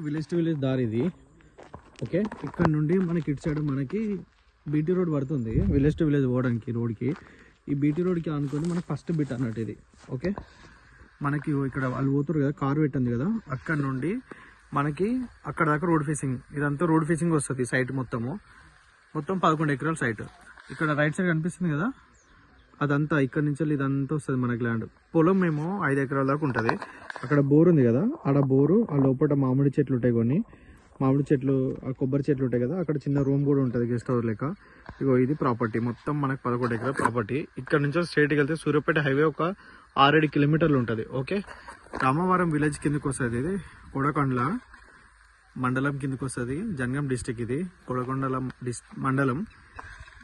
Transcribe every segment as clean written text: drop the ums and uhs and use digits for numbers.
Village to village దారి ఇది. Okay, ఇక్కడ నుండి మనకి ఇటు సైడ్ మనకి బీటీ రోడ్ పడుతుంది విలేజ్ టు విలేజ్ పోవడానికి. రోడ్కి ఈ బీటీ రోడ్కి అనుకొని మనకి ఫస్ట్ బిట్ అన్నట్టు ఇది. ఓకే, మనకి ఇక్కడ వాళ్ళు పోతారు కదా, కారు పెట్టింది కదా, అక్కడ నుండి మనకి అక్కడ దాకా రోడ్ ఫేసింగ్, ఇదంతా రోడ్ ఫేసింగ్ వస్తుంది. సైట్ మొత్తం 11 ఎకరాల సైట్. ఇక్కడ రైట్ సైడ్ కనిపిస్తుంది కదా, అదంతా ఇక్కడ నుంచి ఇదంతా వస్తుంది మనకి ల్యాండ్. పొలం మేము 5 ఎకరాల దాకా ఉంటుంది. అక్కడ బోర్ ఉంది కదా, ఆడ బోరు, ఆ లోపల మామిడి చెట్లు ఉంటాయి, కొన్ని మామిడి చెట్లు, ఆ కొబ్బరి చెట్లు ఉంటాయి కదా, అక్కడ చిన్న రూమ్ కూడా ఉంటుంది, గెస్ట్ హౌస్ లెక్క. ఇగో ఇది ప్రాపర్టీ మొత్తం మనకి 11 ఎకరాల ప్రాపర్టీ. ఇక్కడ నుంచి స్ట్రైట్కి వెళ్తే సూర్యాపేట హైవే ఒక 6-7 కిలోమీటర్లు ఉంటుంది. ఓకే, రామవరం విలేజ్ కిందకి వస్తుంది. ఇది కొడకొండల మండలం కిందకి వస్తుంది, జనగాం డిస్టిక్. ఇది కొడకొండల మండలం,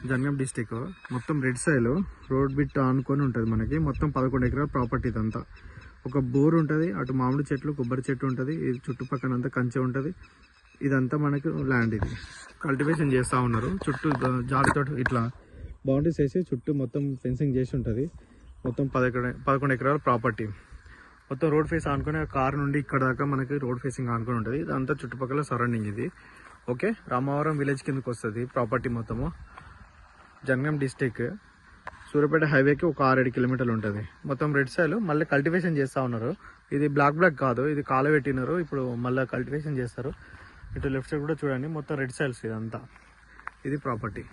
జనగాం డిస్టిక్. మొత్తం రెడ్ సైల్ రోడ్ బిట్ ఆనుకొని ఉంటుంది మనకి. మొత్తం 11 ఎకరాల ప్రాపర్టీ ఇదంతా. ఒక బోర్ ఉంటుంది, అటు మామిడి చెట్లు, కొబ్బరి చెట్టు ఉంటుంది, ఇది చుట్టుపక్కల అంతా కంచె ఉంటుంది. ఇదంతా మనకు ల్యాండ్. ఇది కల్టివేషన్ చేస్తూ ఉన్నారు. చుట్టూ జాలితో ఇట్లా బౌండరీస్ వేసి చుట్టూ మొత్తం ఫెన్సింగ్ చేసి ఉంటుంది. మొత్తం 11 ఎకరాల ప్రాపర్టీ. మొత్తం రోడ్ ఫేస్ ఆనుకొని, ఆ కార్ నుండి ఇక్కడ దాకా మనకి రోడ్ ఫేసింగ్ ఆనుకొని ఉంటుంది. ఇదంతా చుట్టుపక్కల సరౌండింగ్ ఇది. ఓకే, రామవరం విలేజ్ కిందకి వస్తుంది ప్రాపర్టీ మొత్తము. జనగాం డిస్టిక్, సూర్యాపేట హైవేకి ఒక 6-7 కిలోమీటర్లు ఉంటుంది. మొత్తం రెడ్ సైల్ మళ్ళీ కల్టివేషన్ చేస్తూ ఉన్నారు. ఇది బ్లాక్ కాదు, ఇది కాల పెట్టినారు, ఇప్పుడు మళ్ళీ కల్టివేషన్ చేస్తారు. ఇటు లెఫ్ట్ సైడ్ కూడా చూడండి, మొత్తం రెడ్ సైల్స్ ఇదంతా. ఇది ప్రాపర్టీ.